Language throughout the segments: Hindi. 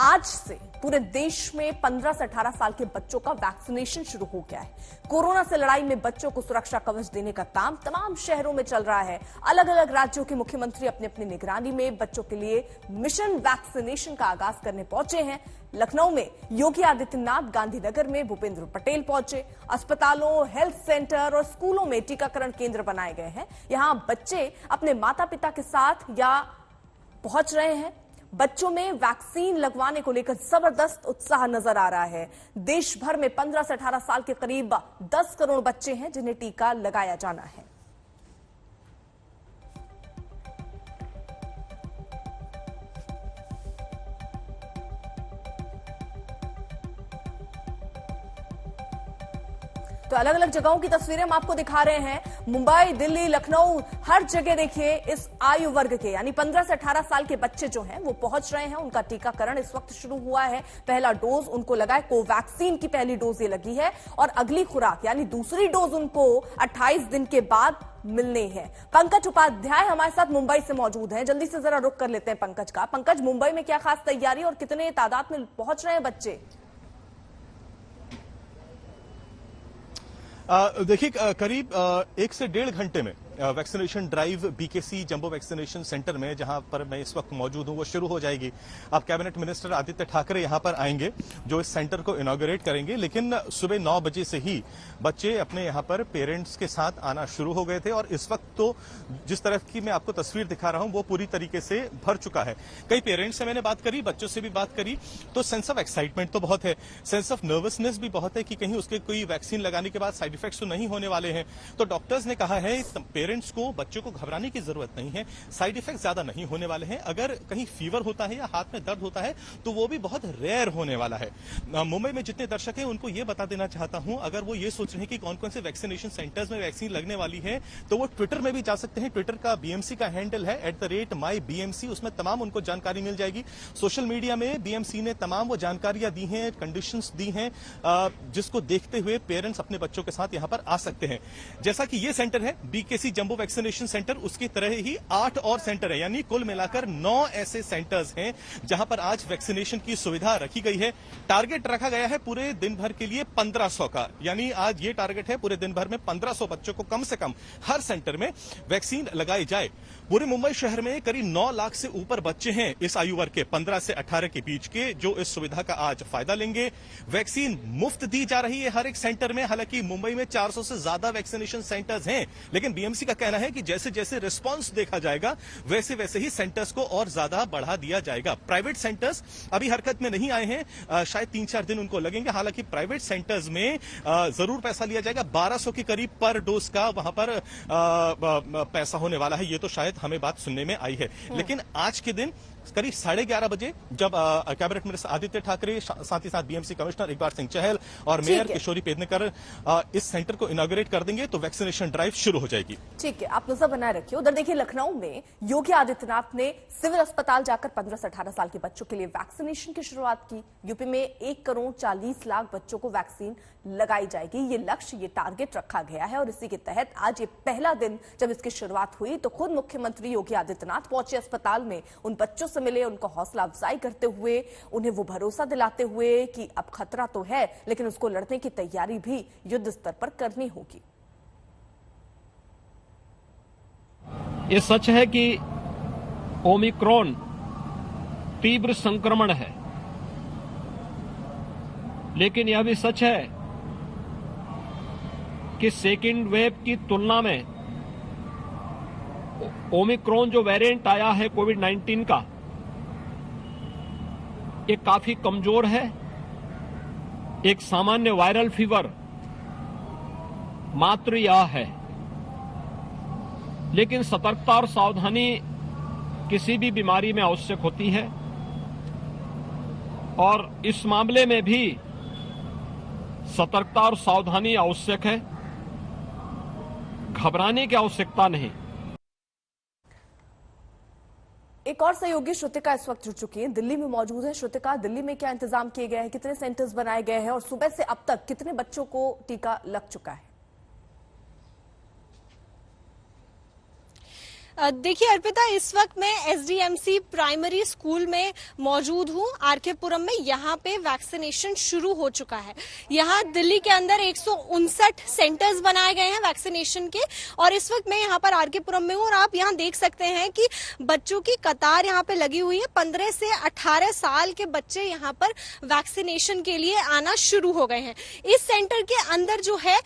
आज से पूरे देश में 15 से 18 साल के बच्चों का वैक्सीनेशन शुरू हो गया है। कोरोना से लड़ाई में बच्चों को सुरक्षा कवच देने का काम तमाम शहरों में चल रहा है। अलग अलग राज्यों के मुख्यमंत्री अपनी अपनी निगरानी में बच्चों के लिए मिशन वैक्सीनेशन का आगाज करने पहुंचे हैं। लखनऊ में योगी आदित्यनाथ, गांधीनगर में भूपेंद्र पटेल पहुंचे। अस्पतालों, हेल्थ सेंटर और स्कूलों में टीकाकरण केंद्र बनाए गए हैं। यहां बच्चे अपने माता पिता के साथ या पहुंच रहे हैं। बच्चों में वैक्सीन लगवाने को लेकर जबरदस्त उत्साह नजर आ रहा है। देश भर में 15 से 18 साल के करीब 10 करोड़ बच्चे हैं जिन्हें टीका लगाया जाना है। तो अलग अलग जगहों की तस्वीरें हम आपको दिखा रहे हैं। मुंबई, दिल्ली, लखनऊ, हर जगह देखिए इस आयु वर्ग के यानी 15 से 18 साल के बच्चे जो हैं वो पहुंच रहे हैं। उनका टीकाकरण इस वक्त शुरू हुआ है। पहला डोज उनको लगा है। कोवैक्सीन की पहली डोज ये लगी है और अगली खुराक यानी दूसरी डोज उनको 28 दिन के बाद मिलने हैं। पंकज उपाध्याय हमारे साथ मुंबई से मौजूद हैं। जल्दी से जरा रुक कर लेते हैं पंकज का। पंकज, मुंबई में क्या खास तैयारी और कितने तादाद में पहुंच रहे हैं बच्चे? देखिए, करीब 1 से 1.5 घंटे में vaccination drive BKC jumbo vaccination centre में, जहां पर मैं इस वक्त मौजूद हूं, वो शुरू हो जाएगी। अब कैबिनेट मिनिस्टर आदित्य ठाकरे यहां पर आएंगे जो इस सेंटर को इनॉग्रेट करेंगे। लेकिन सुबह 9 बजे से ही बच्चे अपने यहां पर पेरेंट्स के साथ आना शुरू हो गए थे और इस वक्त तो जिस तरह की मैं आपको तस्वीर दिखा रहा हूं वो पूरी तरीके से भर चुका है। कई पेरेंट्स से मैंने बात करी, बच्चों से भी बात करी, तो सेंस ऑफ एक्साइटमेंट तो बहुत है, सेंस ऑफ नर्वसनेस भी बहुत है कि कहीं उसके कोई वैक्सीन लगाने के बाद साइड इफेक्ट्स तो नहीं होने वाले हैं। तो डॉक्टर्स ने कहा है पेरेंट्स को, बच्चों को घबराने की जरूरत नहीं है, साइड इफेक्ट ज्यादा नहीं होने वाले हैं। अगर कहीं फीवर होता है या हाथ में दर्द होता है तो वो भी बहुत रेयर होने वाला है। मुंबई में जितने दर्शक हैं उनको ये बता देना चाहता हूं, अगर वो ये सोच रहे हैं कि कौन कौन से वैक्सीनेशन सेंटर्स में वैक्सीन लगने वाली है तो वो ट्विटर में भी जा सकते हैं। ट्विटर का बीएमसी का हैंडल है @mybmc, उसमें तमाम उनको जानकारी मिल जाएगी। सोशल मीडिया में बीएमसी ने तमाम वो जानकारियां दी हैं, कंडीशंस दी हैं जिसको देखते हुए पेरेंट्स अपने बच्चों के साथ यहां पर आ सकते हैं। जैसा कि ये सेंटर है बीकेसी जंबो वैक्सीनेशन सेंटर, उसकी तरह ही 8 और सेंटर है, यानी कुल मिलाकर 9 ऐसे सेंटर्स हैं जहां पर आज वैक्सीनेशन की सुविधा रखी गई है। टारगेट रखा गया है पूरे दिन भर के लिए 1500 का, यानी आज ये टारगेट है पूरे दिन भर में 1500 बच्चों को कम से कम हर सेंटर में वैक्सीन लगाई जाए। पूरे मुंबई शहर में करीब 9 लाख से ऊपर बच्चे हैं इस आयु वर्ग के 15 से 18 के बीच के, जो इस सुविधा का आज फायदा लेंगे। वैक्सीन मुफ्त दी जा रही है हर एक सेंटर में। हालांकि मुंबई में 400 से ज्यादा वैक्सीनेशन सेंटर्स हैं, लेकिन बीएमसी का कहना है कि जैसे जैसे रिस्पांस देखा जाएगा वैसे वैसे ही सेंटर्स को और ज्यादा बढ़ा दिया जाएगा। प्राइवेट सेंटर्स अभी हरकत में नहीं आए हैं, शायद 3-4 दिन उनको लगेंगे। हालांकि प्राइवेट सेंटर्स में जरूर पैसा लिया जाएगा। 1200 के करीब पर डोज का वहां पर पैसा होने वाला है, ये तो शायद हमें बात सुनने में आई है। लेकिन आज के दिन करीब 11:30 बजे जब कैबिनेट मिनिस्टर आदित्य ठाकरे, साथ ही साथ बीएमसी कमिश्नर इकबाल सिंह चहल और मेयर किशोरी पेडनेकर इस सेंटर को इनॉग्रेट कर देंगे तो वैक्सीनेशन ड्राइव शुरू हो जाएगी। ठीक है, आप नजर बनाए रखिए। उधर देखिए लखनऊ में योगी आदित्यनाथ ने सिविल अस्पताल जाकर 15 से 18 साल के बच्चों के लिए वैक्सीनेशन की शुरुआत की। यूपी में 1 करोड़ 40 लाख बच्चों को वैक्सीन लगाई जाएगी। ये लक्ष्य, ये टारगेट रखा गया है और इसी के तहत आज ये पहला दिन जब इसकी शुरुआत हुई तो खुद मुख्यमंत्री योगी आदित्यनाथ पहुंचे अस्पताल में। उन बच्चों से मिले, उनको हौसला अफजाई करते हुए, उन्हें वो भरोसा दिलाते हुए कि अब खतरा तो है लेकिन उसको लड़ने की तैयारी भी युद्ध स्तर पर करनी होगी। ये सच है कि ओमिक्रॉन तीव्र संक्रमण है, लेकिन यह भी सच है कि सेकेंड वेव की तुलना में ओमिक्रॉन जो वेरिएंट आया है कोविड-19 का, ये काफी कमजोर है। एक सामान्य वायरल फीवर मात्र यह है, लेकिन सतर्कता और सावधानी किसी भी बीमारी में आवश्यक होती है और इस मामले में भी सतर्कता और सावधानी आवश्यक है, घबराने की आवश्यकता नहीं। एक और सहयोगी श्रुतिका इस वक्त जुड़ चुकी है, दिल्ली में मौजूद है। श्रुतिका, दिल्ली में क्या इंतजाम किए गए हैं, कितने सेंटर्स बनाए गए हैं और सुबह से अब तक कितने बच्चों को टीका लग चुका है? देखिए अर्पिता, इस वक्त मैं एसडीएमसी प्राइमरी स्कूल में मौजूद हूँ आरके पुरम में। यहाँ पे वैक्सीनेशन शुरू हो चुका है। यहाँ दिल्ली के अंदर 159 सेंटर्स बनाए गए हैं वैक्सीनेशन के, और इस वक्त मैं यहाँ पर आरके पुरम में हूँ और आप यहाँ देख सकते हैं कि बच्चों की कतार यहाँ पे लगी हुई है। 15 से 18 साल के बच्चे यहाँ पर वैक्सीनेशन के लिए आना शुरू हो गए हैं। इस सेंटर के अंदर जो है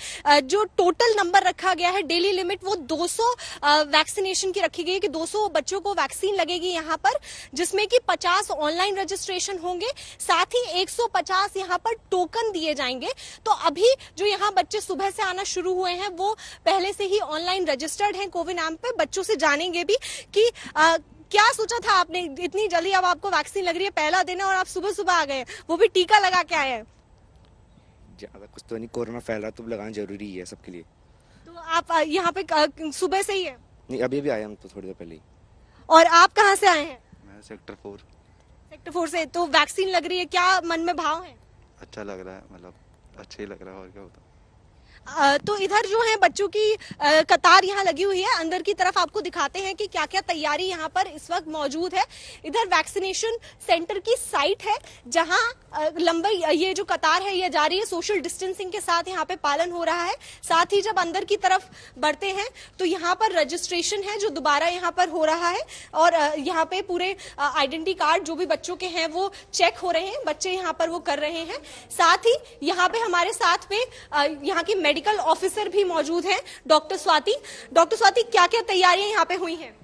जो टोटल नंबर रखा गया है, डेली लिमिट, वो 200 वैक्सीनेशन की रखी गई कि 200 बच्चों को वैक्सीन लगेगी यहाँ पर, जिसमें कि 50 ऑनलाइन रजिस्ट्रेशन होंगे, साथ ही 150 यहाँ पर टोकन दिए जाएंगे। तो अभी जो यहाँ बच्चे सुबह से आना शुरू हुए हैं वो पहले से ही ऑनलाइन रजिस्टर्ड हैं कोविन ऐप पे। बच्चों से जानेंगे भी कि क्या सोचा था आपने, इतनी जल्दी अब आपको वैक्सीन लग रही है, पहला दिन है और आप सुबह सुबह आ गए, वो भी टीका लगा के आए हैं। ज्यादा कुछ तो नहीं, कोरोना फैल रहा तो लगाना जरूरी है सबके लिए। तो आप यहाँ पे सुबह से ही है? नहीं, अभी आया हम तो थोड़ी देर पहले ही। और आप कहाँ से आए हैं? मैं सेक्टर 4। सेक्टर 4 से। तो वैक्सीन लग रही है, क्या मन में भाव है? अच्छा लग रहा है, मतलब अच्छा ही लग रहा है, और क्या होता। तो इधर जो है बच्चों की कतार यहाँ लगी हुई है। अंदर की तरफ आपको दिखाते हैं कि क्या क्या तैयारी यहाँ पर इस वक्त मौजूद है। इधर वैक्सीनेशन सेंटर की साइट है जहाँ लंबी ये जो कतार है ये जा रही है। सोशल डिस्टेंसिंग के साथ यहाँ पे पालन हो रहा है। साथ ही जब अंदर की तरफ बढ़ते हैं तो यहाँ पर रजिस्ट्रेशन है जो दोबारा यहाँ पर हो रहा है, और यहाँ पे पूरे आइडेंटिटी कार्ड जो भी बच्चों के हैं वो चेक हो रहे हैं, बच्चे यहाँ पर वो कर रहे हैं। साथ ही यहाँ पे हमारे साथ में यहाँ की मेडिकल ऑफिसर भी मौजूद हैं, डॉक्टर स्वाति। डॉक्टर स्वाति, क्या क्या तैयारियां यहाँ पे हुई हैं?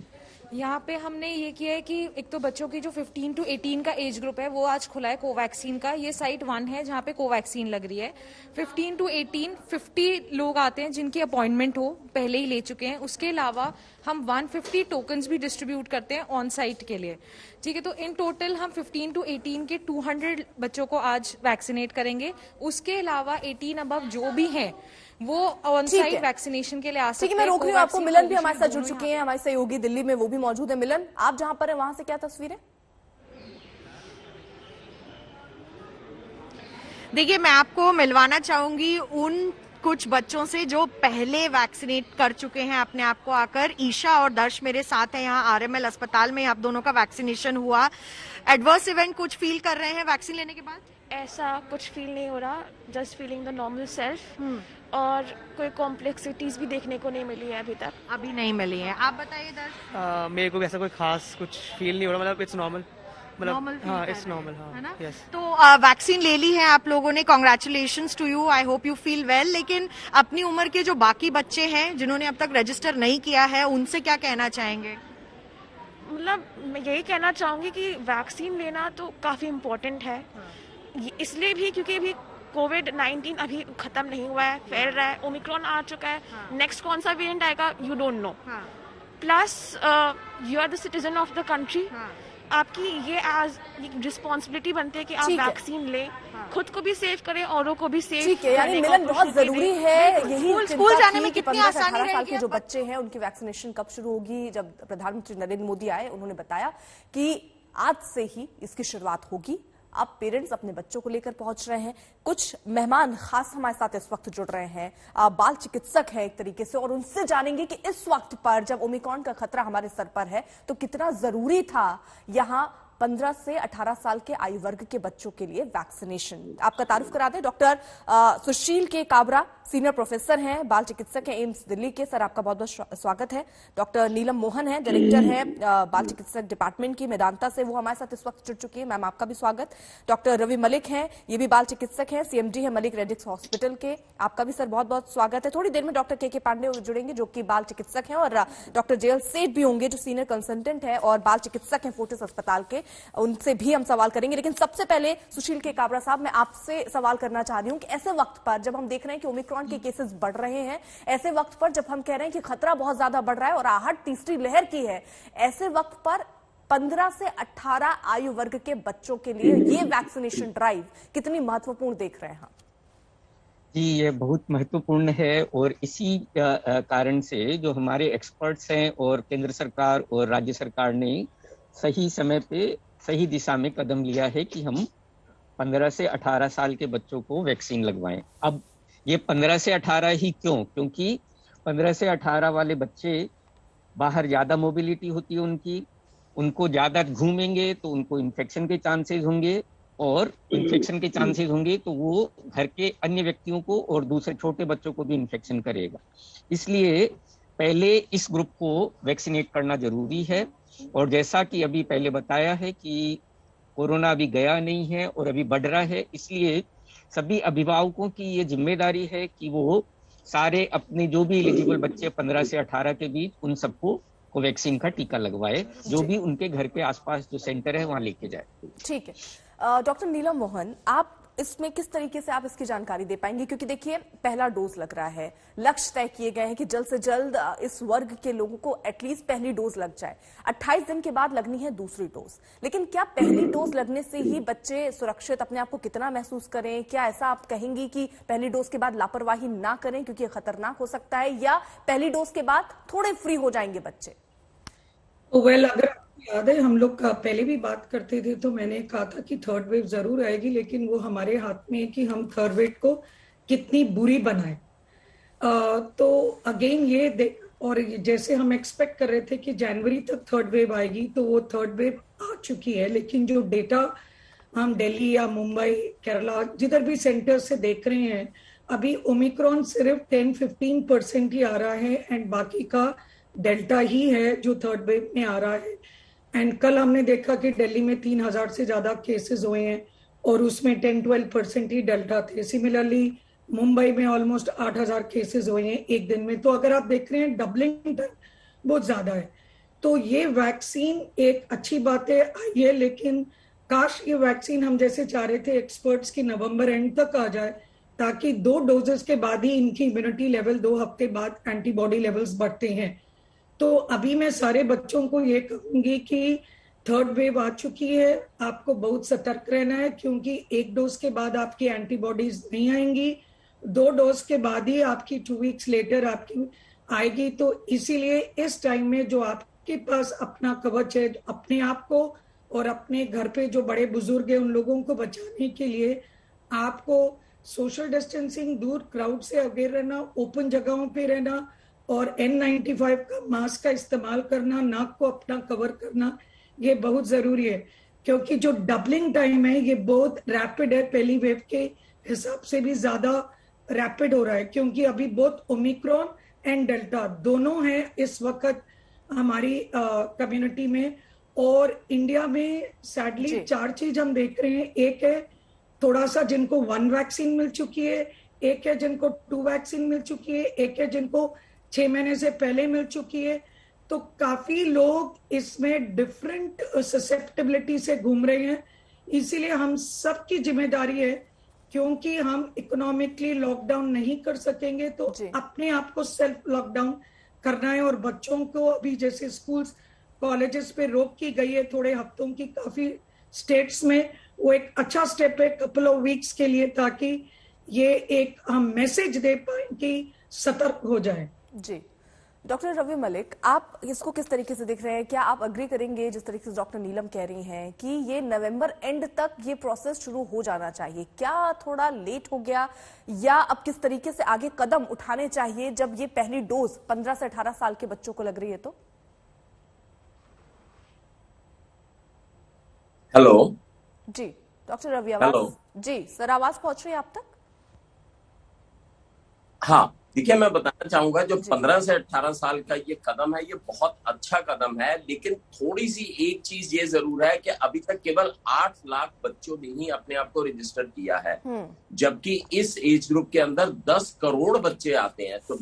यहाँ पे हमने ये किया है कि एक तो बच्चों की जो 15 to 18 का एज ग्रुप है वो आज खुला है कोवैक्सीन का। ये साइट 1 है जहाँ पे कोवैक्सीन लग रही है। 15 to 18 50 लोग आते हैं जिनकी अपॉइंटमेंट हो, पहले ही ले चुके हैं। उसके अलावा हम 150 टोकन्स भी डिस्ट्रीब्यूट करते हैं ऑन साइट के लिए। ठीक है, तो इन टोटल हम 15 to 18 के 200 बच्चों को आज वैक्सीनेट करेंगे। उसके अलावा 18 अबव जो भी हैं वो ऑन साइट वैक्सीनेशन के लिए आ सकते हैं। ठीक है, मैं रोक रही हूँ आपको। मिलन भी हमारे साथ जुड़ चुके हैं, हमारे सहयोगी दिल्ली में वो भी मौजूद है। मिलन, आप जहां पर है वहां से क्या तस्वीर है? देखिए, मैं आपको मिलवाना चाहूंगी उन कुछ बच्चों से जो पहले वैक्सीनेट कर चुके हैं अपने आप को आकर। ईशा और दर्श मेरे साथ हैं यहाँ आरएमएल अस्पताल में। आप दोनों का वैक्सीनेशन हुआ। एडवर्स इवेंट कुछ फील कर रहे हैं वैक्सीन लेने के बाद? ऐसा कुछ फील नहीं हो रहा, just feeling the normal self, और कोई कॉम्प्लेक्सिटीज भी देखने को नहीं मिली है अभी तक। अभी नहीं मिली है। आप बताइए दर्श। मेरे को भी ऐसा कोई खास कुछ फील नहीं हो रहा, मतलब इट्स नॉर्मल, मतलब हाँ इट्स नॉर्मल, हाँ है ना? यस। तो वैक्सीन ले ली है आप लोगों ने, congratulations to you, I hope you feel well. लेकिन अपनी उम्र के जो बाकी बच्चे हैं जिन्होंने अब तक रजिस्टर नहीं किया है, उनसे क्या कहना चाहेंगे? मतलब मैं यही कहना चाहूंगी कि वैक्सीन लेना तो काफी इम्पोर्टेंट है, इसलिए भी क्योंकि अभी कोविड-19 अभी खत्म नहीं हुआ है, फैल रहा है, ओमिक्रॉन आ चुका है, नेक्स्ट कौन सा वेरिएंट आएगा you don't know. Plus you are the citizen of the country, आपकी ये एज रिस्पॉन्सिबिलिटी बनती है कि आप वैक्सीन लें, खुद को भी सेव करें, औरों को भी सेव। ठीक है, यानी मिलन बहुत जरूरी है। यही स्कूल जाने में कितनी 15 से आसानी 18 साल के रहेगी? जो बच्चे हैं उनकी वैक्सीनेशन कब शुरू होगी? जब प्रधानमंत्री नरेंद्र मोदी आए उन्होंने बताया कि आज से ही इसकी शुरुआत होगी। अब पेरेंट्स अपने बच्चों को लेकर पहुंच रहे हैं। कुछ मेहमान खास हमारे साथ इस वक्त जुड़ रहे हैं, बाल चिकित्सक है एक तरीके से, और उनसे जानेंगे कि इस वक्त पर जब ओमिक्रॉन का खतरा हमारे सर पर है तो कितना जरूरी था यहां 15 से 18 साल के आयु वर्ग के बच्चों के लिए वैक्सीनेशन। आपका तारुफ करा दें, डॉक्टर सुशील के काबरा सीनियर प्रोफेसर हैं, बाल चिकित्सक हैं एम्स दिल्ली के। सर, आपका बहुत बहुत स्वागत है। डॉक्टर नीलम मोहन है, डायरेक्टर है बाल चिकित्सक डिपार्टमेंट की मेदांता से, वो हमारे साथ इस वक्त जुड़ चुकी है। मैम, आपका भी स्वागत। डॉक्टर रवि मलिक हैं, ये भी बाल चिकित्सक हैं, सीएमडी है मलिक रेडिक्स हॉस्पिटल के। आपका भी सर बहुत बहुत स्वागत है। थोड़ी देर में डॉक्टर के पांडे जुड़ेंगे जो कि बाल चिकित्सक हैं, और डॉक्टर जेएल सेठ भी होंगे जो सीनियर कंसल्टेंट है और बाल चिकित्सक हैं फोर्टिस अस्पताल के। उनसे भी हम सवाल करेंगे, लेकिन सबसे पहले सुशील के काबरा साहब, मैं आपसे सवाल करना चाह रही हूं कि ऐसे वक्त पर जब हम देख रहे हैं कि ओमिक्रॉन के केसेस बढ़ रहे हैं, ऐसे वक्त पर जब हम कह रहे हैं कि खतरा बहुत ज्यादा बढ़ रहा है और आहट तीसरी लहर की है, ऐसे वक्त पर 15 से 18 आयु वर्ग के बच्चों के लिए ये वैक्सीनेशन ड्राइव कितनी महत्वपूर्ण देख रहे हैं? जी, ये बहुत महत्वपूर्ण है, और इसी कारण से जो हमारे एक्सपर्ट्स हैं और केंद्र सरकार और राज्य सरकार ने सही समय पे सही दिशा में कदम लिया है कि हम 15 से 18 साल के बच्चों को वैक्सीन लगवाएं। अब ये 15 से 18 ही क्यों? क्योंकि 15 से 18 वाले बच्चे बाहर ज्यादा मोबिलिटी होती है उनको ज्यादा घूमेंगे तो उनको इन्फेक्शन के चांसेस होंगे, और इन्फेक्शन के चांसेस होंगे तो वो घर के अन्य व्यक्तियों को और दूसरे छोटे बच्चों को भी इन्फेक्शन करेगा। इसलिए पहले इस ग्रुप को वैक्सीनेट करना जरूरी है। और जैसा कि अभी पहले बताया है कि कोरोना अभी गया नहीं है और अभी बढ़ रहा है, इसलिए सभी अभिभावकों की ये जिम्मेदारी है कि वो सारे अपने जो भी एलिजिबल बच्चे 15 से 18 के बीच उन सबको कोवैक्सीन का टीका लगवाए, जो भी उनके घर के आसपास जो सेंटर है वहां लेके जाए। ठीक है, डॉक्टर नीलम मोहन, आप इसमें किस तरीके से आप इसकी जानकारी दे पाएंगे, क्योंकि देखिए पहला डोज लग रहा है, लक्ष्य तय किए गए हैं कि जल्द से जल्द इस वर्ग के लोगों को एटलीस्ट पहली डोज लग जाए, 28 दिन के बाद लगनी है दूसरी डोज। लेकिन क्या पहली डोज लगने से ही बच्चे सुरक्षित अपने आप को कितना महसूस करें? क्या ऐसा आप कहेंगी कि पहली डोज के बाद लापरवाही ना करें क्योंकि ये खतरनाक हो सकता है, या पहली डोज के बाद थोड़े फ्री हो जाएंगे बच्चे? अगर याद है हम लोग पहले भी बात करते थे तो मैंने कहा था कि थर्ड वेव जरूर आएगी, लेकिन वो हमारे हाथ में है कि हम थर्ड वेव को कितनी बुरी बनाए। तो अगेन ये और जैसे हम एक्सपेक्ट कर रहे थे कि जनवरी तक थर्ड वेव आएगी, तो वो थर्ड वेव आ चुकी है। लेकिन जो डेटा हम दिल्ली या मुंबई, केरला, जिधर भी सेंटर से देख रहे हैं, अभी ओमिक्रॉन सिर्फ 10-15% ही आ रहा है एंड बाकी का डेल्टा ही है जो थर्ड वेव में आ रहा है। एंड कल हमने देखा कि दिल्ली में 3000 से ज्यादा केसेस हुए हैं और उसमें 10-12% ही डेल्टा थे। सिमिलरली मुंबई में ऑलमोस्ट 8000 केसेस हुए हैं एक दिन में। तो अगर आप देख रहे हैं डबलिंग टाइम बहुत ज्यादा है। तो ये वैक्सीन एक अच्छी बात है आई है, लेकिन काश ये वैक्सीन हम जैसे चाह रहे थे एक्सपर्ट्स की नवंबर एंड तक आ जाए, ताकि 2 डोजेस के बाद ही इनकी इम्यूनिटी लेवल 2 हफ्ते बाद एंटीबॉडी लेवल्स बढ़ते हैं। तो अभी मैं सारे बच्चों को ये कहूंगी कि थर्ड वेव आ चुकी है, आपको बहुत सतर्क रहना है, क्योंकि 1 डोज के बाद आपकी एंटीबॉडीज नहीं आएंगी, 2 डोज के बाद ही आपकी 2 वीक्स लेटर आपकी आएगी। तो इसीलिए इस टाइम में जो आपके पास अपना कवच है, अपने आप को और अपने घर पे जो बड़े बुजुर्ग हैं उन लोगों को बचाने के लिए आपको सोशल डिस्टेंसिंग, दूर क्राउड से अवेयर रहना, ओपन जगहों पे रहना और N95 का मास्क का इस्तेमाल करना, नाक को अपना कवर करना, ये बहुत जरूरी है। क्योंकि जो डबलिंग टाइम है ये बहुत रैपिड है, पहली वेव के हिसाब से भी ज्यादा रैपिड हो रहा है, क्योंकि अभी बहुत ओमिक्रॉन एंड डेल्टा दोनों हैं इस वक्त हमारी कम्युनिटी में। और इंडिया में सैडली 4 चीज हम देख रहे हैं। एक है थोड़ा सा जिनको 1 वैक्सीन मिल चुकी है, एक है जिनको 2 वैक्सीन मिल चुकी है, एक है जिनको 6 महीने से पहले मिल चुकी है। तो काफी लोग इसमें डिफरेंट ससेप्टेबिलिटी से घूम रहे हैं। इसीलिए हम सबकी जिम्मेदारी है, क्योंकि हम इकोनॉमिकली लॉकडाउन नहीं कर सकेंगे तो अपने आप को सेल्फ लॉकडाउन करना है। और बच्चों को अभी जैसे स्कूल्स कॉलेजेस पे रोक की गई है थोड़े हफ्तों की काफी स्टेट्स में, वो एक अच्छा स्टेप है कपल ऑफ वीक्स के लिए, ताकि ये एक हम मैसेज दे पाए कि सतर्क हो जाए। जी डॉक्टर रवि मलिक, आप इसको किस तरीके से देख रहे हैं? क्या आप अग्री करेंगे जिस तरीके से डॉक्टर नीलम कह रही हैं कि ये नवंबर एंड तक ये प्रोसेस शुरू हो जाना चाहिए? क्या थोड़ा लेट हो गया, या अब किस तरीके से आगे कदम उठाने चाहिए जब ये पहली डोज 15 से 18 साल के बच्चों को लग रही है? तो हेलो जी डॉक्टर रवि, आवाज जी सर, आवाज पहुंच रही है आप तक? हाँ, देखिए मैं बताना चाहूंगा जो 15 से 18 साल का ये कदम है ये बहुत अच्छा कदम है, लेकिन थोड़ी सी एक चीज ये जरूर है कि अभी तक केवल 8 लाख बच्चों ने ही अपने आप को रजिस्टर किया है, जबकि इस एज ग्रुप के अंदर 10 करोड़ बच्चे आते हैं। तो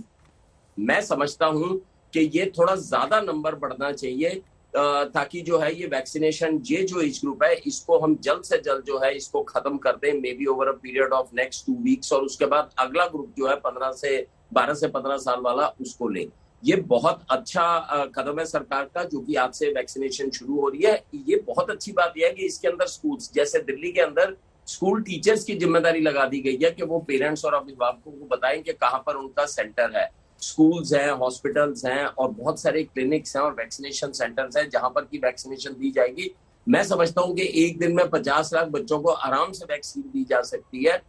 मैं समझता हूं कि ये थोड़ा ज्यादा नंबर बढ़ना चाहिए, ताकि जो है ये वैक्सीनेशन ये जो एज ग्रुप है इसको हम जल्द से जल्द जो है इसको खत्म कर दें, may be over a period of next 2 weeks, और उसके बाद अगला ग्रुप जो है 12 से 15 साल वाला उसको ले। ये बहुत अच्छा कदम है सरकार का, जो कि आज से वैक्सीनेशन शुरू हो रही है। ये बहुत अच्छी बात यह है कि इसके अंदर स्कूल्स, जैसे दिल्ली के अंदर स्कूल टीचर्स की जिम्मेदारी लगा दी गई है कि वो पेरेंट्स और अभिभावकों को बताएं कि कहाँ पर उनका सेंटर है। स्कूल्स हैं, हॉस्पिटल्स हैं और बहुत सारे क्लिनिक्स हैं और वैक्सीनेशन सेंटर्स हैं जहां पर की वैक्सीनेशन दी जाएगी। मैं समझता हूं कि एक दिन में 50 लाख बच्चों को आराम से वैक्सीन दी जा सकती है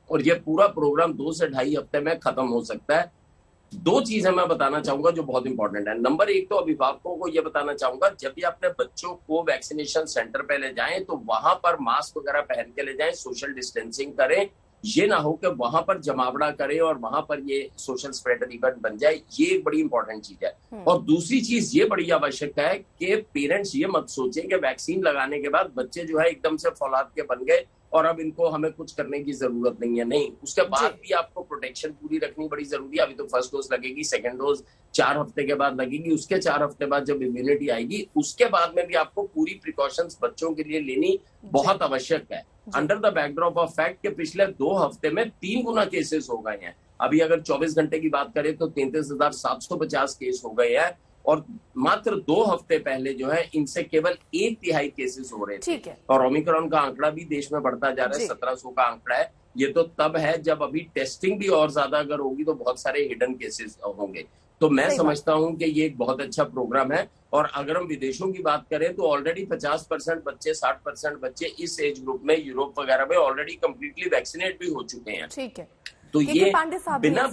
और ये पूरा प्रोग्राम 2 से ढाई हफ्ते में खत्म हो सकता है। दो चीजें मैं बताना चाहूंगा जो बहुत इंपॉर्टेंट है। नंबर एक, तो अभिभावकों को यह बताना चाहूंगा, जब भी अपने बच्चों को वैक्सीनेशन सेंटर पे ले जाएं तो वहां पर मास्क वगैरह पहन के ले जाएं, सोशल डिस्टेंसिंग करें। ये ना हो कि वहां पर जमावड़ा करें और वहां पर ये सोशल स्प्रेडर इवेंट बन जाए। ये एक बड़ी इंपॉर्टेंट चीज है। और दूसरी चीज ये बड़ी आवश्यक है कि पेरेंट्स ये मत सोचें कि वैक्सीन लगाने के बाद बच्चे जो है एकदम से फौलाद के बन गए और अब इनको हमें कुछ करने की जरूरत नहीं है। नहीं, उसके बाद भी आपको प्रोटेक्शन पूरी रखनी बड़ी जरूरी है। अभी तो फर्स्ट डोज लगेगी, सेकंड डोज 4 हफ्ते के बाद लगेगी, उसके 4 हफ्ते बाद जब इम्यूनिटी आएगी उसके बाद में भी आपको पूरी प्रिकॉशंस बच्चों के लिए लेनी बहुत आवश्यक है। Under the backdrop of fact के पिछले 2 हफ्ते में 3 गुना केसेस हो गए हैं। अभी अगर 24 घंटे की बात करें तो 33,750 केस हो गए हैं और मात्र 2 हफ्ते पहले जो है इनसे केवल 1/3 केसेस हो रहे थे। और ओमिक्रॉन का आंकड़ा भी देश में बढ़ता जा रहा है, 1700 का आंकड़ा है। ये तो तब है जब अभी टेस्टिंग भी और ज्यादा अगर होगी तो बहुत सारे हिडन केसेस होंगे। तो मैं समझता हूं कि ये एक बहुत अच्छा प्रोग्राम है। और अगर हम विदेशों की बात करें तो ऑलरेडी 50% बच्चे, 60% बच्चे इस एज ग्रुप में यूरोप वगैरह में ऑलरेडी कंप्लीटली वैक्सीनेट भी हो चुके हैं। ठीक है, तो ये बिना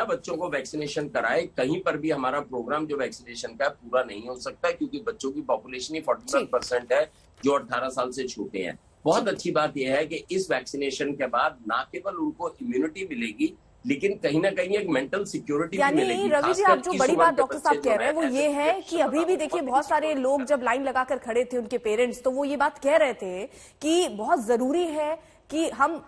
बच्चों को वैक्सीनेशन कराए कहीं पर भी हमारा प्रोग्राम जो वैक्सीनेशन का पूरा नहीं हो सकता, क्योंकि बच्चों की पॉपुलेशन ही 41% है जो 18 साल से छोटे हैं। बहुत अच्छी बात यह है कि इस वैक्सीनेशन के बाद न केवल उनको इम्यूनिटी मिलेगी लेकिन कहीं ना कहीं एक मेंटल सिक्योरिटी भी मिलेगी। रवि जी, आप जो बड़ी बात डॉक्टर साहब कह रहे हैं वो ये है कि अभी भी देखिए बहुत सारे लोग जब लाइन लगाकर खड़े थे उनके पेरेंट्स, तो वो ये बात कह रहे थे कि बहुत जरूरी है कि हम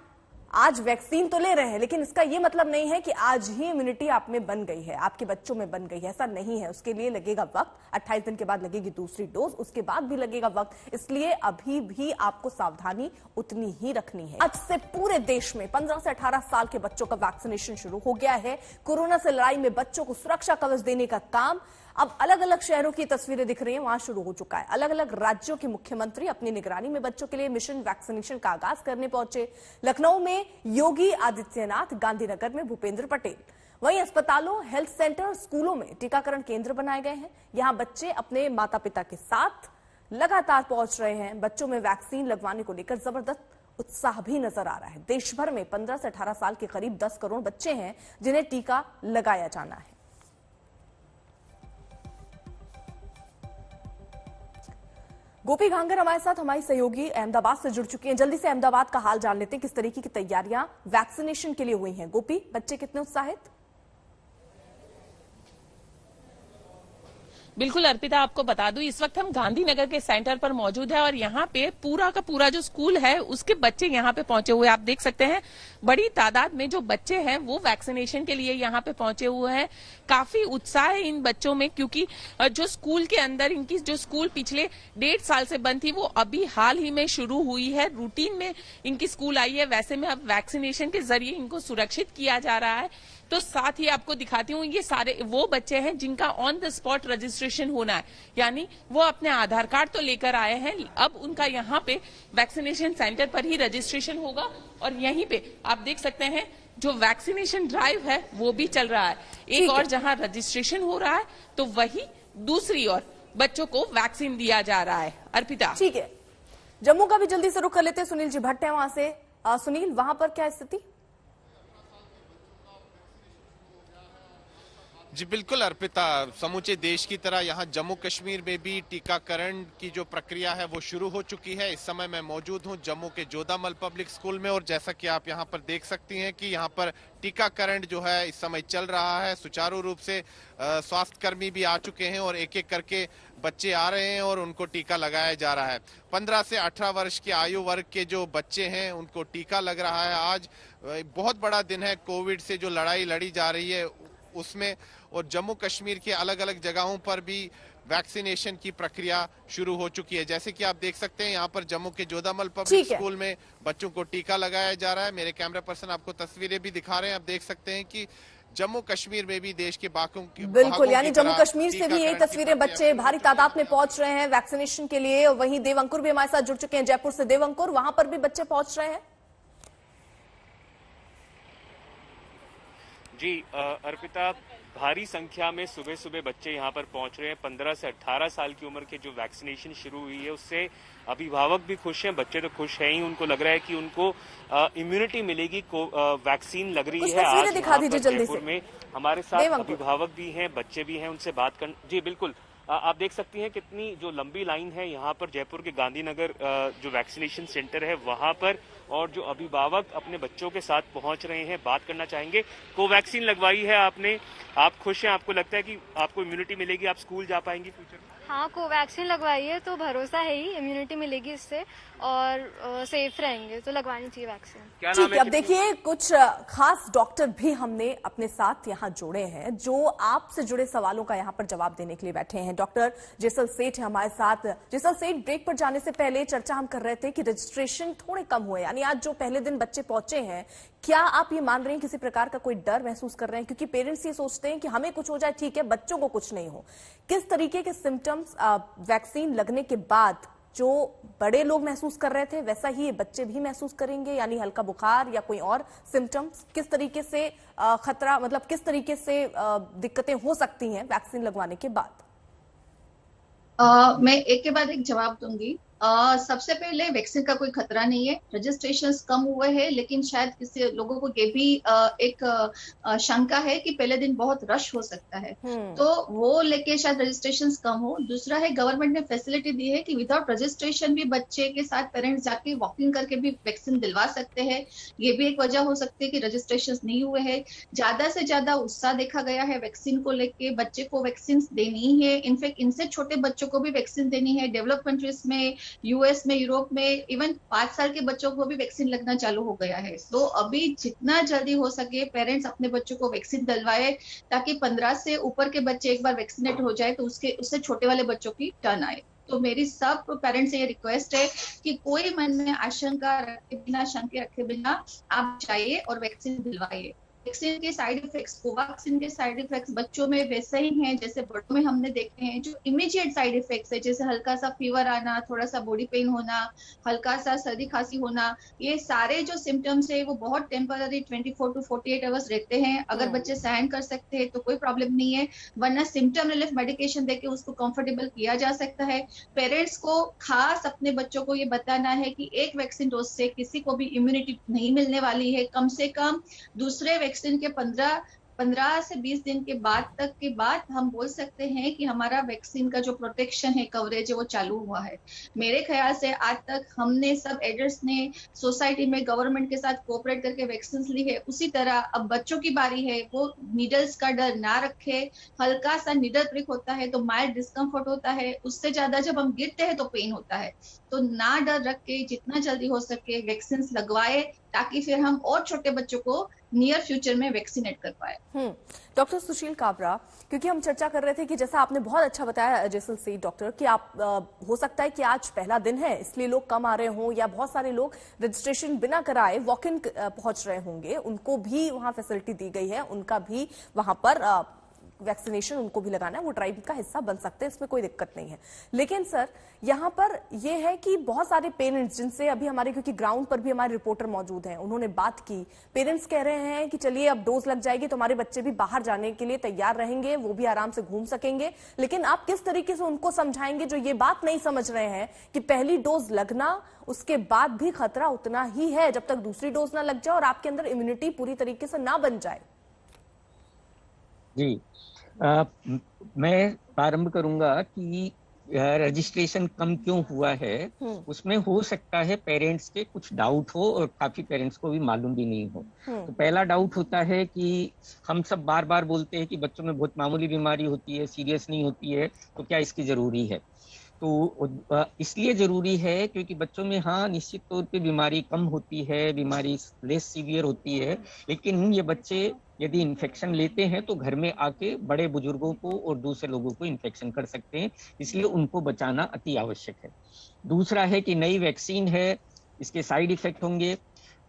आज वैक्सीन तो ले रहे हैं लेकिन इसका ये मतलब नहीं है कि आज ही इम्यूनिटी आप में बन गई है, आपके बच्चों में बन गई है। ऐसा नहीं है, उसके लिए लगेगा वक्त। 28 दिन के बाद लगेगी दूसरी डोज, उसके बाद भी लगेगा वक्त। इसलिए अभी भी आपको सावधानी उतनी ही रखनी है। आज से पूरे देश में 15 से 18 साल के बच्चों का वैक्सीनेशन शुरू हो गया है। कोरोना से लड़ाई में बच्चों को सुरक्षा कवच देने का काम अब अलग अलग शहरों की तस्वीरें दिख रही हैं, वहां शुरू हो चुका है। अलग अलग राज्यों के मुख्यमंत्री अपनी निगरानी में बच्चों के लिए मिशन वैक्सीनेशन का आगाज करने पहुंचे। लखनऊ में योगी आदित्यनाथ, गांधीनगर में भूपेंद्र पटेल। वहीं अस्पतालों, हेल्थ सेंटर, स्कूलों में टीकाकरण केंद्र बनाए गए हैं। यहां बच्चे अपने माता पिता के साथ लगातार पहुंच रहे हैं। बच्चों में वैक्सीन लगवाने को लेकर जबरदस्त उत्साह भी नजर आ रहा है। देश भर में 15 से 18 साल के करीब 10 करोड़ बच्चे हैं जिन्हें टीका लगाया जाना है। गोपी घांगर हमारे साथ, हमारी सहयोगी अहमदाबाद से जुड़ चुकी हैं। जल्दी से अहमदाबाद का हाल जान लेते हैं, किस तरीके की तैयारियां वैक्सीनेशन के लिए हुई हैं। गोपी, बच्चे कितने उत्साहित? बिल्कुल अर्पिता, आपको बता दूं इस वक्त हम गांधीनगर के सेंटर पर मौजूद है और यहाँ पे पूरा का पूरा जो स्कूल है उसके बच्चे यहाँ पे पहुंचे हुए। आप देख सकते हैं बड़ी तादाद में जो बच्चे हैं वो वैक्सीनेशन के लिए यहाँ पे पहुंचे हुए हैं। काफी उत्साह है इन बच्चों में, क्योंकि जो स्कूल के अंदर इनकी जो स्कूल पिछले 1.5 साल से बंद थी वो अभी हाल ही में शुरू हुई है। रूटीन में इनकी स्कूल आई है, वैसे में अब वैक्सीनेशन के जरिए इनको सुरक्षित किया जा रहा है। तो साथ ही आपको दिखाती हूँ, ये सारे वो बच्चे हैं जिनका ऑन द स्पॉट रजिस्ट्रेशन होना है, यानी वो अपने आधार कार्ड तो लेकर आए हैं, अब उनका यहाँ पे वैक्सीनेशन सेंटर पर ही रजिस्ट्रेशन होगा। और यहीं पे आप देख सकते हैं जो वैक्सीनेशन ड्राइव है वो भी चल रहा है। एक और जहाँ रजिस्ट्रेशन हो रहा है तो वही दूसरी ओर बच्चों को वैक्सीन दिया जा रहा है। अर्पिता, ठीक है, जम्मू का भी जल्दी से रुख कर लेते हैं। सुनील जी भट्ट है वहां से। सुनील, वहां पर क्या स्थिति? जी बिल्कुल अर्पिता, समूचे देश की तरह यहाँ जम्मू कश्मीर में भी टीकाकरण की जो प्रक्रिया है वो शुरू हो चुकी है। इस समय मैं मौजूद हूँ जम्मू के जोधामल पब्लिक स्कूल में और जैसा कि आप यहाँ पर देख सकती हैं कि यहाँ पर टीकाकरण जो है इस समय चल रहा है सुचारू रूप से। स्वास्थ्य कर्मी भी आ चुके हैं और एक एक करके बच्चे आ रहे हैं और उनको टीका लगाया जा रहा है। 15 से 18 वर्ष के आयु वर्ग के जो बच्चे हैं उनको टीका लग रहा है। आज बहुत बड़ा दिन है, कोविड से जो लड़ाई लड़ी जा रही है उसमें, और जम्मू कश्मीर के अलग अलग जगहों पर भी वैक्सीनेशन की प्रक्रिया शुरू हो चुकी है। जैसे कि आप देख सकते हैं यहाँ पर जम्मू के जोधामल पब्लिक स्कूल में बच्चों को टीका लगाया जा रहा है। मेरे कैमरा पर्सन आपको तस्वीरें भी दिखा रहे हैं। आप देख सकते हैं कि जम्मू कश्मीर में भी देश के बाकों की बिल्कुल, यानी जम्मू कश्मीर से भी यही तस्वीरें, बच्चे भारी तादाद में पहुंच रहे हैं वैक्सीनेशन के लिए। वहीं देवंकुर भी हमारे साथ जुड़ चुके हैं जयपुर से। देवंकुर, वहां पर भी बच्चे पहुंच रहे हैं? जी अर्पिता, भारी संख्या में सुबह सुबह बच्चे यहाँ पर पहुंच रहे हैं। 15 से 18 साल की उम्र के जो वैक्सीनेशन शुरू हुई है उससे अभिभावक भी खुश हैं, बच्चे तो खुश हैं ही। उनको लग रहा है कि उनको इम्यूनिटी मिलेगी, वैक्सीन लग रही है। आज दिखा दीजिए जल्दी जयपुर में हमारे साथ अभिभावक भी हैं, बच्चे भी हैं, उनसे बात कर। जी बिल्कुल, आप देख सकती हैं कितनी जो लंबी लाइन है यहाँ पर जयपुर के गांधीनगर जो वैक्सीनेशन सेंटर है वहां पर, और जो अभिभावक अपने बच्चों के साथ पहुंच रहे हैं, बात करना चाहेंगे। कोवैक्सीन लगवाई है आपने, आप खुश हैं? आपको लगता है कि आपको इम्यूनिटी मिलेगी, आप स्कूल जा पाएंगी फ्यूचर में? हाँ, कोवैक्सीन लगवाई है तो भरोसा है ही, इम्यूनिटी मिलेगी इससे और सेफ रहेंगे, तो लगवानी चाहिए वैक्सीन। क्या नाम है? अब देखिए कुछ खास डॉक्टर भी हमने अपने साथ यहाँ जोड़े हैं जो आपसे जुड़े सवालों का यहाँ पर जवाब देने के लिए बैठे हैं। डॉक्टर जेसल सेठ है हमारे साथ। जेसल सेठ, ब्रेक पर जाने से पहले चर्चा हम कर रहे थे कि रजिस्ट्रेशन थोड़े कम हुए, यानी आज जो पहले दिन बच्चे पहुंचे हैं, क्या आप ये मान रहे हैं किसी प्रकार का कोई डर महसूस कर रहे हैं? क्योंकि पेरेंट्स ये सोचते हैं कि हमें कुछ हो जाए ठीक है, बच्चों को कुछ नहीं हो। किस तरीके के सिम्टम्स वैक्सीन लगने के बाद जो बड़े लोग महसूस कर रहे थे वैसा ही ये बच्चे भी महसूस करेंगे, यानी हल्का बुखार या कोई और सिम्टम्स? किस तरीके से खतरा, मतलब किस तरीके से दिक्कतें हो सकती हैं वैक्सीन लगवाने के बाद? मैं एक के बाद एक जवाब दूंगी। सबसे पहले वैक्सीन का कोई खतरा नहीं है, रजिस्ट्रेशंस कम हुए हैं, लेकिन शायद किसी लोगों को ये भी एक शंका है कि पहले दिन बहुत रश हो सकता है, तो वो लेके शायद रजिस्ट्रेशंस कम हो। दूसरा है, गवर्नमेंट ने फैसिलिटी दी है कि विदाउट रजिस्ट्रेशन भी बच्चे के साथ पेरेंट्स जाके वॉकिंग करके भी वैक्सीन दिलवा सकते हैं। ये भी एक वजह हो सकती है कि रजिस्ट्रेशन नहीं हुए हैं। ज्यादा से ज्यादा उत्साह देखा गया है वैक्सीन को लेके, बच्चे को वैक्सीन देनी है, इनफेक्ट इनसे छोटे बच्चों को भी वैक्सीन देनी है। डेवलप कंट्रीज में, यूएस में, यूरोप में इवन 5 साल के बच्चों को भी वैक्सीन लगना चालू हो गया है। तो अभी जितना जल्दी हो सके पेरेंट्स अपने बच्चों को वैक्सीन दिलवाए, ताकि 15 से ऊपर के बच्चे एक बार वैक्सीनेट हो जाए तो उससे छोटे वाले बच्चों की टर्न आए। तो मेरी सब पेरेंट्स से ये रिक्वेस्ट है कि कोई मन में आशंका रखे बिना, शंके रखे बिना आप जाइए और वैक्सीन दिलवाइए। वैक्सीन के साइड इफेक्ट्स, कोवैक्सीन के साइड इफेक्ट्स बच्चों में वैसे ही हैं जैसे बड़ों में हमने देखे हैं। जो इमीडिएट साइड इफेक्ट्स है, जैसे हल्का सा फीवर आना, थोड़ा सा बॉडी पेन होना, हल्का सा सर्दी खांसी होना, ये सारे जो सिम्टम्स है वो बहुत टेम्पररी 24 to 48 आवर्स रहते हैं। अगर बच्चे सहन कर सकते हैं तो कोई प्रॉब्लम नहीं है, वरना सिम्टम रिलीफ मेडिकेशन देके उसको कंफर्टेबल किया जा सकता है। पेरेंट्स को खास अपने बच्चों को ये बताना है कि एक वैक्सीन डोज से किसी को भी इम्यूनिटी नहीं मिलने वाली है। कम से कम दूसरे वैक्सीन के 15 से 20 दिन के बाद हम बोल सकते हैं कि हमारा वैक्सीन का जो प्रोटेक्शन है, कवरेज है, वो चालू हुआ है। मेरे ख्याल से आज तक हमने सब एडल्ट्स ने सोसाइटी में गवर्नमेंट के साथ कोऑपरेट करके वैक्सीन ली है, उसी तरह अब बच्चों की बारी है, वो नीडल्स का डर ना रखे। हल्का सा नीडल प्रिक होता है तो माइल्ड डिस्कम्फर्ट होता है, उससे ज्यादा जब हम गिरते हैं तो पेन होता है। तो ना डर रख के जितना जल्दी हो सके वैक्सीन लगवाए, ताकि फिर हम और छोटे बच्चों को नियर फ्यूचर में वैक्सीनेट कर पाए। डॉक्टर सुशील काबरा, क्योंकि हम चर्चा कर रहे थे कि जैसा आपने बहुत अच्छा बताया जेसल सेठ डॉक्टर, कि आप हो सकता है कि आज पहला दिन है इसलिए लोग कम आ रहे हों, या बहुत सारे लोग रजिस्ट्रेशन बिना कराए वॉक इन पहुंच रहे होंगे, उनको भी वहां फैसिलिटी दी गई है, उनका भी वहां पर वैक्सीनेशन उनको भी लगाना है, वो ड्राइव का हिस्सा बन सकते हैं, इसमें कोई दिक्कत नहीं है। लेकिन सर यहाँ पर यह है कि बहुत सारे पेरेंट्स जिनसे अभी हमारे, क्योंकि ग्राउंड पर भी हमारे रिपोर्टर मौजूद हैं, उन्होंने बात की, पेरेंट्स कह रहे हैं कि चलिए अब डोज लग जाएगी तो हमारे बच्चे भी बाहर जाने के लिए तैयार रहेंगे, वो भी आराम से घूम सकेंगे। लेकिन आप किस तरीके से उनको समझाएंगे जो ये बात नहीं समझ रहे हैं कि पहली डोज लगना, उसके बाद भी खतरा उतना ही है जब तक दूसरी डोज ना लग जाए और आपके अंदर इम्यूनिटी पूरी तरीके से ना बन जाए? जी, मैं प्रारंभ करूंगा कि रजिस्ट्रेशन कम क्यों हुआ है। उसमें हो सकता है पेरेंट्स के कुछ डाउट हो और काफी पेरेंट्स को भी मालूम भी नहीं हो। तो पहला डाउट होता है कि हम सब बार बार बोलते हैं कि बच्चों में बहुत मामूली बीमारी होती है, सीरियस नहीं होती है, तो क्या इसकी जरूरी है? तो इसलिए जरूरी है क्योंकि बच्चों में हाँ निश्चित तौर पे बीमारी कम होती है, बीमारी लेस सीवियर होती है, लेकिन ये बच्चे यदि इन्फेक्शन लेते हैं तो घर में आके बड़े बुजुर्गों को और दूसरे लोगों को इन्फेक्शन कर सकते हैं, इसलिए उनको बचाना अति आवश्यक है। दूसरा है कि नई वैक्सीन है, इसके साइड इफेक्ट होंगे।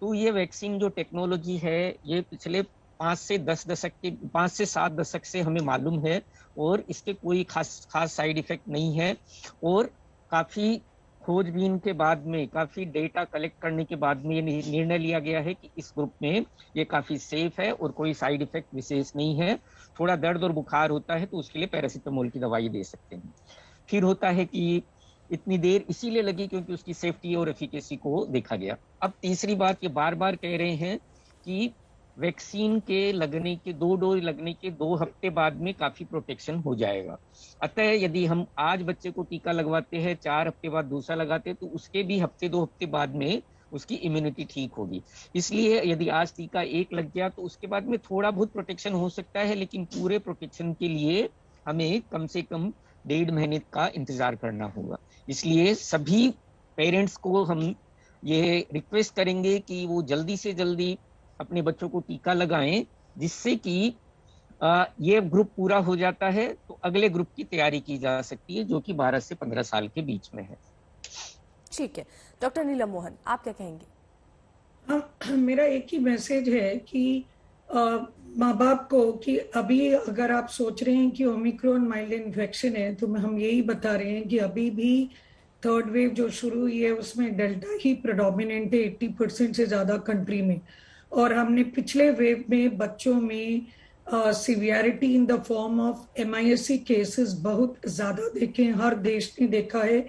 तो ये वैक्सीन जो टेक्नोलॉजी है ये पिछले 5 से 7 दशक से हमें मालूम है और इसके कोई खास साइड इफेक्ट नहीं है और काफी खोजबीन के बाद में, काफी डेटा कलेक्ट करने के बाद में ये निर्णय लिया गया है कि इस ग्रुप में ये काफी सेफ है और कोई साइड इफेक्ट विशेष नहीं है। थोड़ा दर्द और बुखार होता है तो उसके लिए पैरासीटामोल की दवाई दे सकते हैं। फिर होता है कि इतनी देर इसीलिए लगी क्योंकि उसकी सेफ्टी और एफिकेसी को देखा गया। अब तीसरी बात, ये बार बार कह रहे हैं कि वैक्सीन के लगने के 2 डोज लगने के 2 हफ्ते बाद में काफी प्रोटेक्शन हो जाएगा। अतः यदि हम आज बच्चे को टीका लगवाते हैं, 4 हफ्ते बाद दूसरा लगाते हैं, तो उसके भी 2 हफ्ते बाद में उसकी इम्यूनिटी ठीक होगी। इसलिए यदि आज टीका 1 लग गया तो उसके बाद में थोड़ा बहुत प्रोटेक्शन हो सकता है, लेकिन पूरे प्रोटेक्शन के लिए हमें कम से कम 1.5 महीने का इंतजार करना होगा। इसलिए सभी पेरेंट्स को हम ये रिक्वेस्ट करेंगे कि वो जल्दी से जल्दी अपने बच्चों को टीका लगाएं, जिससे कि ये ग्रुप पूरा हो जाता है तो अगले ग्रुप की तैयारी की जा सकती है, जो कि 12 से 15 साल के बीच में है। ठीक है, डॉक्टर नीलम मोहन, आप क्या कहेंगे? हाँ, मेरा एक ही मैसेज है कि माँ बाप को कि अभी अगर आप सोच रहे हैं कि ओमिक्रॉन माइल्ड इन्फेक्शन है, तो हम यही बता रहे हैं कि अभी भी 3rd वेव जो शुरू हुई है उसमें डेल्टा ही प्रेडोमिनेंट है 80% से ज्यादा कंट्री में। और हमने पिछले वेव में बच्चों में severity in the form of MIS-C cases बहुत ज्यादा देखे हैं। हर देश ने देखा है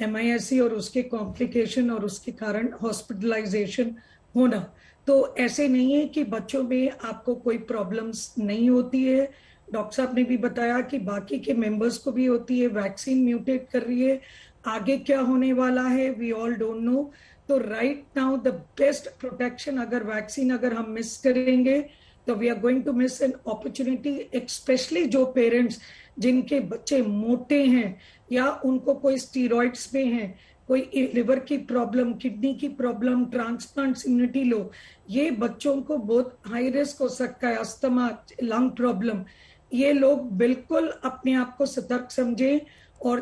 MIS-C और उसके कॉम्प्लिकेशन और उसके कारण हॉस्पिटलाइजेशन होना। तो ऐसे नहीं है कि बच्चों में आपको कोई प्रॉब्लम्स नहीं होती है। डॉक्टर साहब ने भी बताया कि बाकी के मेंबर्स को भी होती है। वैक्सीन म्यूटेट कर रही है, आगे क्या होने वाला है वी ऑल डोंट नो। तो right now the best protection, अगर वैक्सीन अगर हम मिस करेंगे तो we are going to miss an opportunity, specially जो पेरेंट्स जिनके बच्चे मोटे हैं या उनको कोई स्टीरॉइड्स पे हैं, कोई लिवर की प्रॉब्लम, किडनी की प्रॉब्लम, ट्रांसप्लांट इम्यूनिटी लो, ये बच्चों को बहुत हाई रिस्क हो सकता है। अस्थमा, लंग प्रॉब्लम, ये लोग बिल्कुल अपने आप को सतर्क समझें और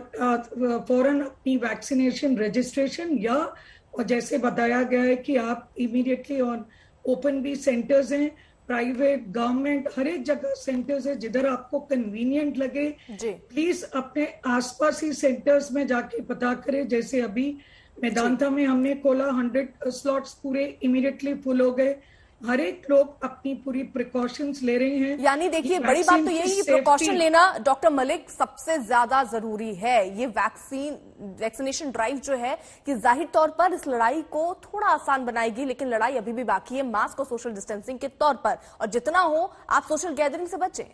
फौरन अपनी वैक्सीनेशन रजिस्ट्रेशन या और जैसे बताया गया है कि आप इमीडिएटली ऑन ओपन भी सेंटर्स हैं, प्राइवेट, गवर्नमेंट, हर एक जगह सेंटर्स है, जिधर आपको कन्वीनियंट लगे प्लीज अपने आसपास ही सेंटर्स में जाके पता करें। जैसे अभी मेदांता में हमने खोला, 100 स्लॉट्स पूरे इमीडिएटली फुल हो गए। हर एक लोग अपनी पूरी प्रिकॉशंस ले रहे हैं। यानी देखिए, बड़ी बात तो यही है प्रिकॉशन लेना डॉक्टर मलिक सबसे ज्यादा जरूरी है। ये वैक्सीनेशन ड्राइव जो है कि जाहिर तौर पर इस लड़ाई को थोड़ा आसान बनाएगी, लेकिन लड़ाई अभी भी बाकी है मास्क और सोशल डिस्टेंसिंग के तौर पर, और जितना हो आप सोशल गैदरिंग से बचें।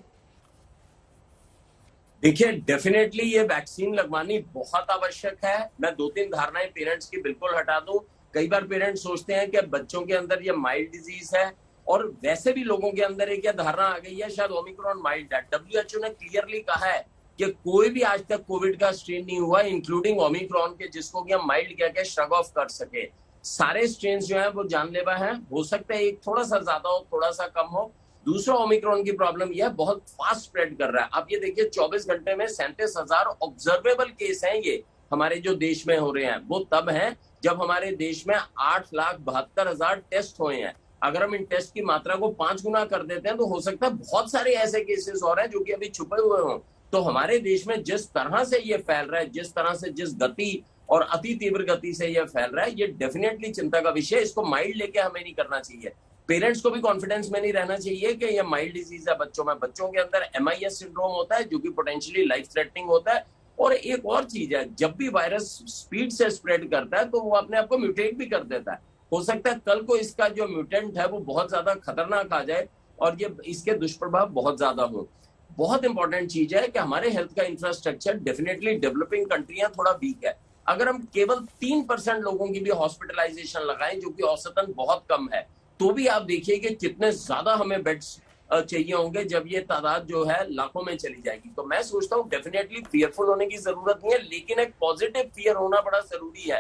देखिए, डेफिनेटली ये वैक्सीन लगवानी बहुत आवश्यक है। मैं 2-3 धारणाएं पेरेंट्स की बिल्कुल हटा दूं। कई बार पेरेंट्स सोचते हैं कि बच्चों के अंदर ये माइल्ड डिजीज है, और वैसे भी लोगों के अंदर एक धारणा आ गई है शायद ओमिक्रॉन माइल्ड है। WHO ने क्लियरली कहा है कि कोई भी आज तक कोविड का स्ट्रेन नहीं हुआ इंक्लूडिंग ओमिक्रॉन के जिसको कि हम माइल्ड कह के श्रग ऑफ कर सके। सारे स्ट्रेन जो है वो जानलेवा है। हो सकता है एक थोड़ा सा ज्यादा हो, थोड़ा सा कम हो। दूसरा, ओमिक्रॉन की प्रॉब्लम यह बहुत फास्ट स्प्रेड कर रहा है। आप ये देखिए, 24 घंटे में 37,000 ऑब्जर्वेबल केस हैं ये हमारे जो देश में हो रहे हैं। वो तब है जब हमारे देश में 8,72,000 टेस्ट हुए हैं। अगर हम इन टेस्ट की मात्रा को 5 गुना कर देते हैं तो हो सकता है बहुत सारे ऐसे केसेस और हैं जो कि अभी छुपे हुए हों। तो हमारे देश में जिस तरह से ये फैल रहा है, जिस तरह से, जिस गति और अति तीव्र गति से ये फैल रहा है, ये डेफिनेटली चिंता का विषय। इसको माइल्ड लेके हमें नहीं करना चाहिए। पेरेंट्स को भी कॉन्फिडेंस में नहीं रहना चाहिए कि ये माइल्ड डिजीज है बच्चों में। बच्चों के अंदर MIS सिंड्रोम होता है जो कि पोटेंशियली लाइफ थ्रेटनिंग होता है। और एक और चीज है, जब भी वायरस स्पीड से स्प्रेड करता है तो वो अपने आप को म्यूटेट भी कर देता है। हो सकता है कल को इसका जो म्यूटेंट है वो बहुत ज्यादा खतरनाक आ जाए और ये इसके दुष्प्रभाव बहुत ज्यादा हो। बहुत इंपॉर्टेंट चीज है कि हमारे हेल्थ का इंफ्रास्ट्रक्चर डेफिनेटली डेवलपिंग कंट्रियां थोड़ा वीक है। अगर हम केवल 3% लोगों की भी हॉस्पिटलाइजेशन लगाएं, जो कि औसतन बहुत कम है, तो भी आप देखिए कि कितने ज्यादा हमें बेड्स चाहिए होंगे जब ये तादाद जो है लाखों में चली जाएगी। तो मैं सोचता हूँ डेफिनेटली फियरफुल होने की जरूरत नहीं है, लेकिन एक पॉजिटिव फियर होना बड़ा जरूरी है।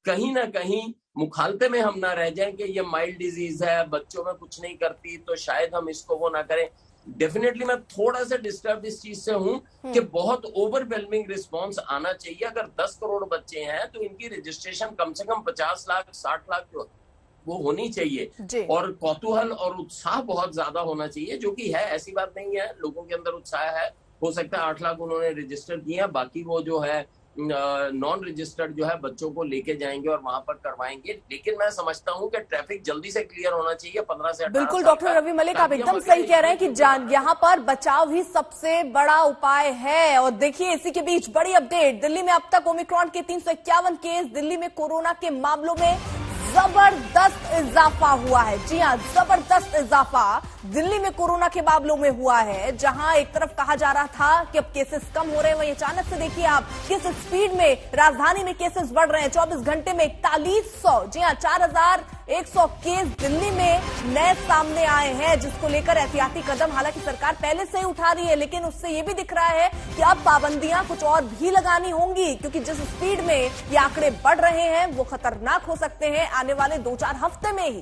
कहीं ना कहीं मुखालते में हम ना रह जाएं कि ये माइल्ड डिजीज है, बच्चों में कुछ नहीं करती, तो शायद हम इसको वो ना करें। डेफिनेटली मैं थोड़ा सा डिस्टर्ब इस चीज से हूं कि बहुत ओवरवेलमिंग रिस्पॉन्स आना चाहिए। अगर 10 करोड़ बच्चे हैं तो इनकी रजिस्ट्रेशन कम से कम 50 लाख 60 लाख जो वो होनी चाहिए, और कौतूहल और उत्साह बहुत ज्यादा होना चाहिए, जो कि है, ऐसी बात नहीं है। लोगों के अंदर उत्साह है। हो सकता है 8 लाख उन्होंने रजिस्टर किए हैं, बाकी वो जो है नॉन रजिस्टर्ड जो है बच्चों को लेके जाएंगे और वहां पर करवाएंगे। लेकिन मैं समझता हूं कि ट्रैफिक जल्दी से क्लियर होना चाहिए 15 से 18 बिल्कुल डॉक्टर रवि मलिक, आप एकदम सही कह रहे हैं कि यहाँ पर बचाव ही सबसे बड़ा उपाय है। और देखिए इसी के बीच बड़ी अपडेट, दिल्ली में अब तक ओमिक्रॉन के 351 केस, दिल्ली में कोरोना के मामलों में जबरदस्त इजाफा हुआ है। जी हां, जबरदस्त इजाफा दिल्ली में कोरोना के मामलों में हुआ है। जहां एक तरफ कहा जा रहा था कि अब केसेस कम हो रहे हैं, वहीं अचानक से देखिए आप किस स्पीड में राजधानी में केसेस बढ़ रहे हैं। 24 घंटे में 4100, जी हां 4100 केस दिल्ली में नए सामने आए हैं, जिसको लेकर एहतियाती कदम हालांकि सरकार पहले से ही उठा रही है, लेकिन उससे ये भी दिख रहा है कि अब पाबंदियां कुछ और भी लगानी होंगी, क्योंकि जिस स्पीड में ये आंकड़े बढ़ रहे हैं वो खतरनाक हो सकते हैं आने वाले 2-4 हफ्ते में ही।